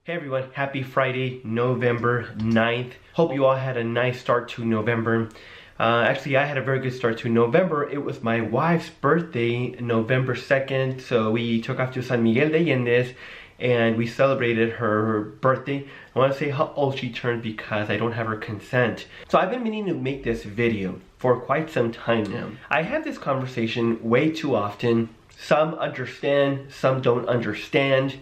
Hey everyone, happy Friday, November 9th. Hope you all had a nice start to November. Actually, I had a very good start to November. It was my wife's birthday, November 2nd. So we took off to San Miguel de Allende and we celebrated her birthday. I want to say how old she turned because I don't have her consent. So I've been meaning to make this video for quite some time now. I have this conversation way too often. Some understand, some don't understand.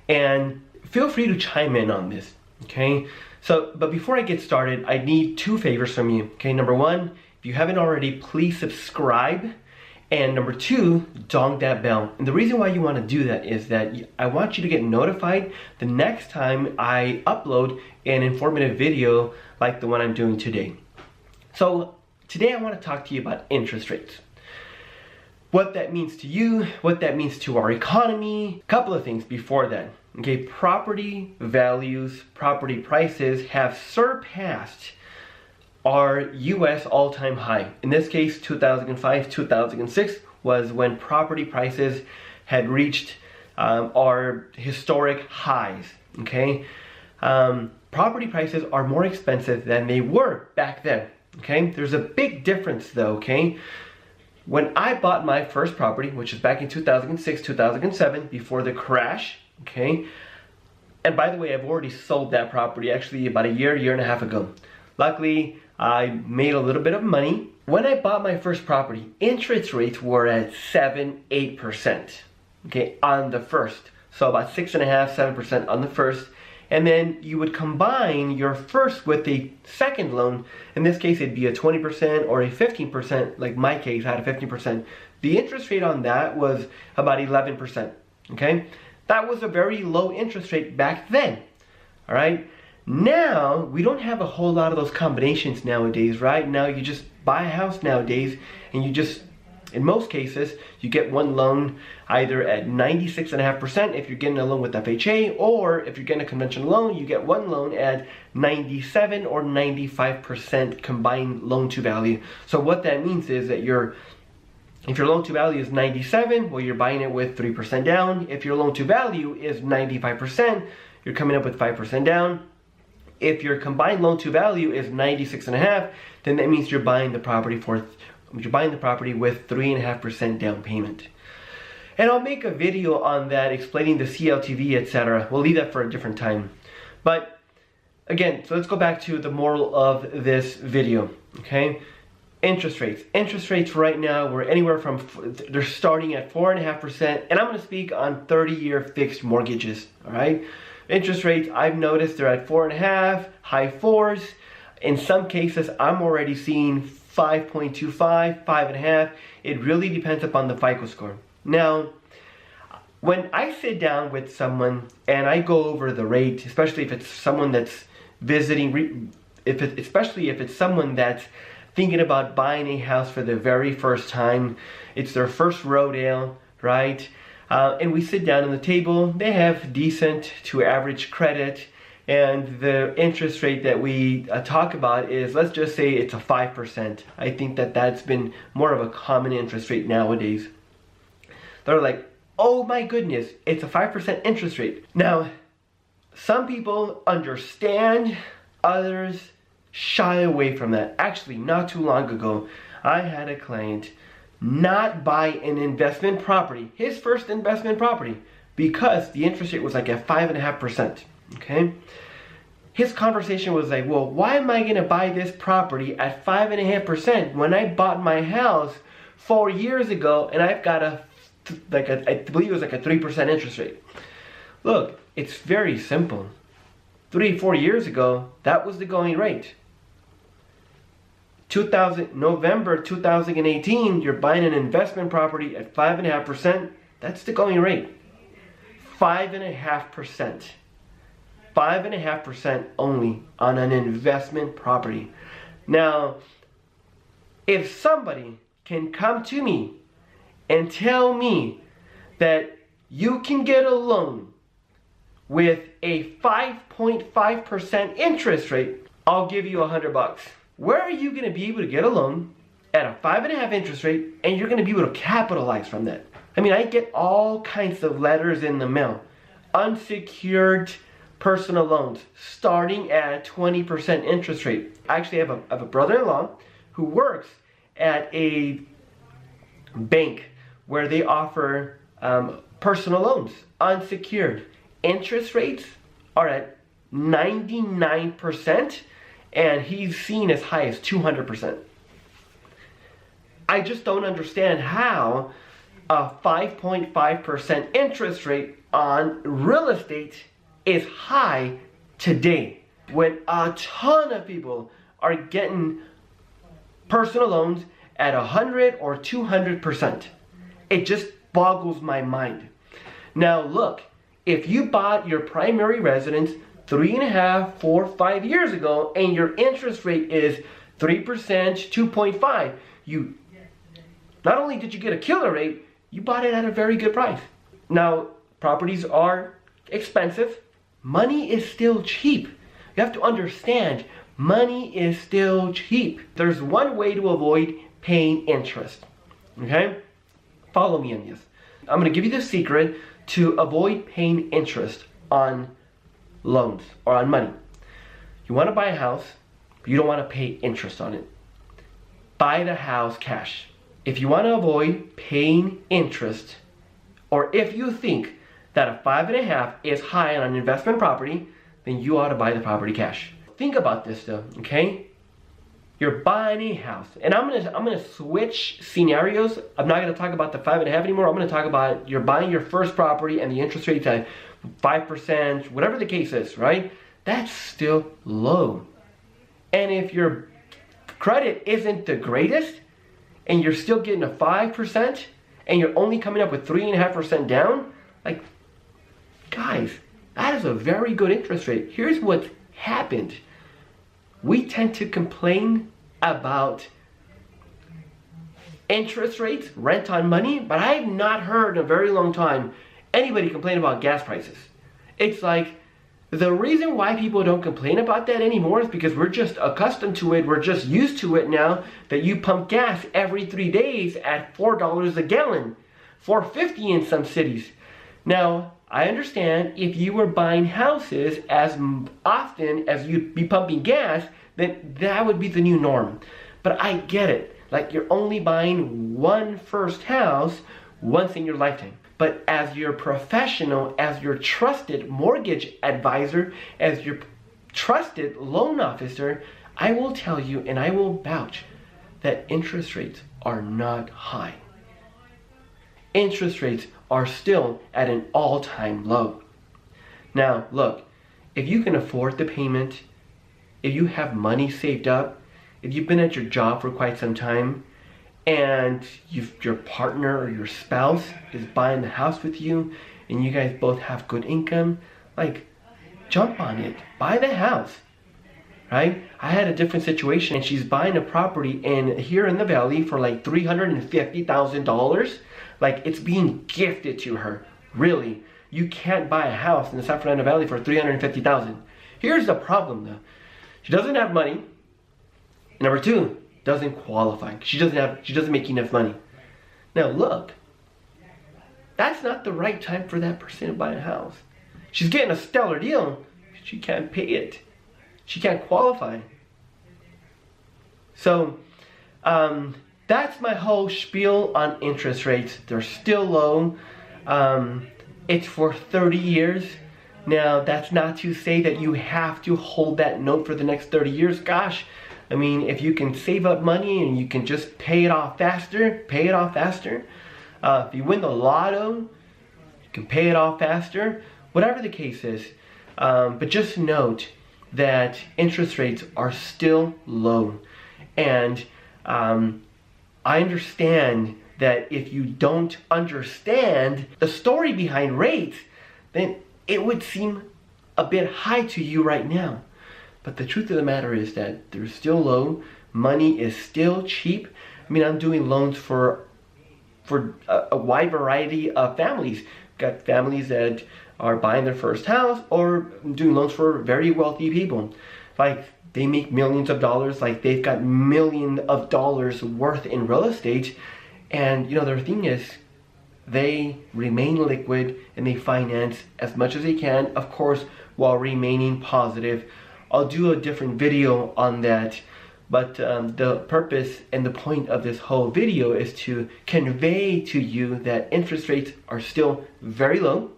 And feel free to chime in on this, okay? But before I get started, I need two favors from you, okay? Number one, if you haven't already, please subscribe. And number two, dong that bell. And the reason why you want to do that is that I want you to get notified the next time I upload an informative video like the one I'm doing today. So today I want to talk to you about interest rates. What that means to you, what that means to our economy. A couple of things before that. Okay, property values, property prices have surpassed our US all-time high. In this case, 2005, 2006 was when property prices had reached our historic highs, okay? Property prices are more expensive than they were back then, okay? There's a big difference though, okay? When I bought my first property, which is back in 2006, 2007, before the crash, okay, and by the way, I've already sold that property actually about a year and a half ago. Luckily, I made a little bit of money. When I bought my first property, interest rates were at 7-8%, okay, on the first. So about 6.5%, 7% on the first. And then you would combine your first with a second loan. In this case, it'd be a 20% or a 15%, like my case, I had a 15%. The interest rate on that was about 11%, okay? That was a very low interest rate back then, all right? Now, we don't have a whole lot of those combinations nowadays, right? Now, you just buy a house nowadays, and you just, in most cases, you get one loan either at 96.5% if you're getting a loan with FHA, or if you're getting a conventional loan, you get one loan at 97 or 95% combined loan to value. So what that means is that if your loan to value is 97, well, you're buying it with 3% down. If your loan to value is 95%, you're coming up with 5% down. If your combined loan to value is 96.5, then that means you're buying the property with 3.5% down payment. And I'll make a video on that explaining the CLTV, etc. We'll leave that for a different time. But again, so let's go back to the moral of this video, okay? Interest rates. Interest rates right now, we're anywhere from, they're starting at 4.5%, and I'm going to speak on 30-year fixed mortgages, all right? Interest rates, I've noticed they're at 4.5, high 4s. In some cases, I'm already seeing 5.25, 5.5. It really depends upon the FICO score. Now, when I sit down with someone and I go over the rate, especially if it's someone that's visiting, especially if it's someone that's thinking about buying a house for the very first time, it's their first rodeo, right? And we sit down on the table, they have decent to average credit, and the interest rate that we talk about is, let's just say it's a 5%. I think that that's been more of a common interest rate nowadays. They're like, oh my goodness, it's a 5% interest rate. Now, some people understand, others shy away from that. Actually, not too long ago, I had a client not buy an investment property, his first investment property, because the interest rate was like at 5.5%, okay? His conversation was like, well, why am I gonna buy this property at 5.5% when I bought my house 4 years ago and I've got I believe it was like a 3% interest rate. Look, it's very simple. 3-4 years ago, that was the going rate. November 2018, you're buying an investment property at 5.5%. That's the going rate. 5.5%. 5.5% only on an investment property. Now, if somebody can come to me and tell me that you can get a loan with a 5.5% interest rate, I'll give you $100. Where are you going to be able to get a loan at a 5.5 interest rate and you're going to be able to capitalize from that? I mean, I get all kinds of letters in the mail. Unsecured personal loans starting at 20% interest rate. I actually have a brother-in-law who works at a bank where they offer personal loans, unsecured. Interest rates are at 99%, and he's seen as high as 200%. I just don't understand how a 5.5% interest rate on real estate is high today, when a ton of people are getting personal loans at 100 or 200%. It just boggles my mind. Now look, if you bought your primary residence 3.5, 4, 5 years ago and your interest rate is 3%, 2.5, you not only did you get a killer rate, you bought it at a very good price. Now, properties are expensive. Money is still cheap. You have to understand, money is still cheap. There's one way to avoid paying interest. Okay? Follow me on this. I'm going to give you the secret to avoid paying interest on loans or on money. You want to buy a house, but you don't want to pay interest on it. Buy the house cash. If you want to avoid paying interest, or if you think that a 5.5 is high on an investment property, then you ought to buy the property cash. Think about this though, okay? You're buying a house, and I'm gonna switch scenarios. I'm not gonna talk about the 5.5 anymore. I'm gonna talk about you're buying your first property and the interest rate's at 5%, whatever the case is, right? That's still low. And if your credit isn't the greatest, and you're still getting a 5%, and you're only coming up with 3.5% down, like, guys, that is a very good interest rate. Here's what's happened. We tend to complain about interest rates, rent on money, but I have not heard in a very long time anybody complain about gas prices. It's like, the reason why people don't complain about that anymore is because we're just accustomed to it. We're just used to it now that you pump gas every 3 days at $4 a gallon, $4.50 in some cities. Now, I understand if you were buying houses as often as you'd be pumping gas, then that would be the new norm. But I get it. Like, you're only buying one first house once in your lifetime. But as your professional, as your trusted mortgage advisor, as your trusted loan officer, I will tell you and I will vouch that interest rates are not high. Interest rates are still at an all-time low. Now, look, if you can afford the payment, if you have money saved up, if you've been at your job for quite some time, and your partner or your spouse is buying the house with you, and you guys both have good income, like, jump on it. Buy the house, right? I had a different situation, and she's buying a property here in the valley for like $350,000. Like, it's being gifted to her. Really, you can't buy a house in the San Fernando Valley for $350,000. Here's the problem though. She doesn't have money. Number two, doesn't qualify. She doesn't make enough money. Now look, that's not the right time for that person to buy a house. She's getting a stellar deal. She can't pay it. She can't qualify. So that's my whole spiel on interest rates. They're still low. It's for 30 years. Now, that's not to say that you have to hold that note for the next 30 years. Gosh, I mean, if you can save up money and you can just pay it off faster, pay it off faster. If you win the lotto, you can pay it off faster. Whatever the case is. But just note that interest rates are still low. And I understand that if you don't understand the story behind rates, then it would seem a bit high to you right now. But the truth of the matter is that they're still low. Money is still cheap. I mean, I'm doing loans for a wide variety of families. Got families that are buying their first house, or doing loans for very wealthy people. Like, they make millions of dollars, like they've got millions of dollars worth in real estate. And you know, their thing is, they remain liquid and they finance as much as they can, of course, while remaining positive. I'll do a different video on that, but the purpose and the point of this whole video is to convey to you that interest rates are still very low.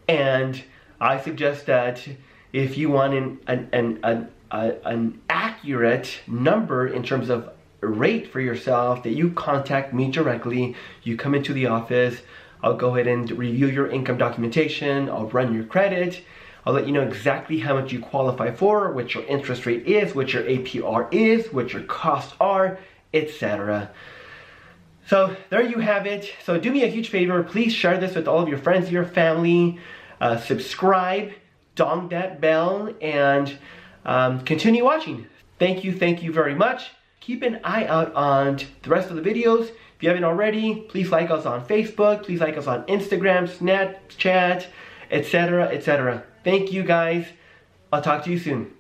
And I suggest that if you want an accurate number in terms of rate for yourself, that you contact me directly. You come into the office, I'll go ahead and review your income documentation, I'll run your credit, I'll let you know exactly how much you qualify for, what your interest rate is, what your APR is, what your costs are, etc. So there you have it. So do me a huge favor, please share this with all of your friends, your family, subscribe, dong that bell, and continue watching. Thank you very much. Keep an eye out on the rest of the videos. If you haven't already, please like us on Facebook, please like us on Instagram, Snapchat, etc., etc. Thank you guys. I'll talk to you soon.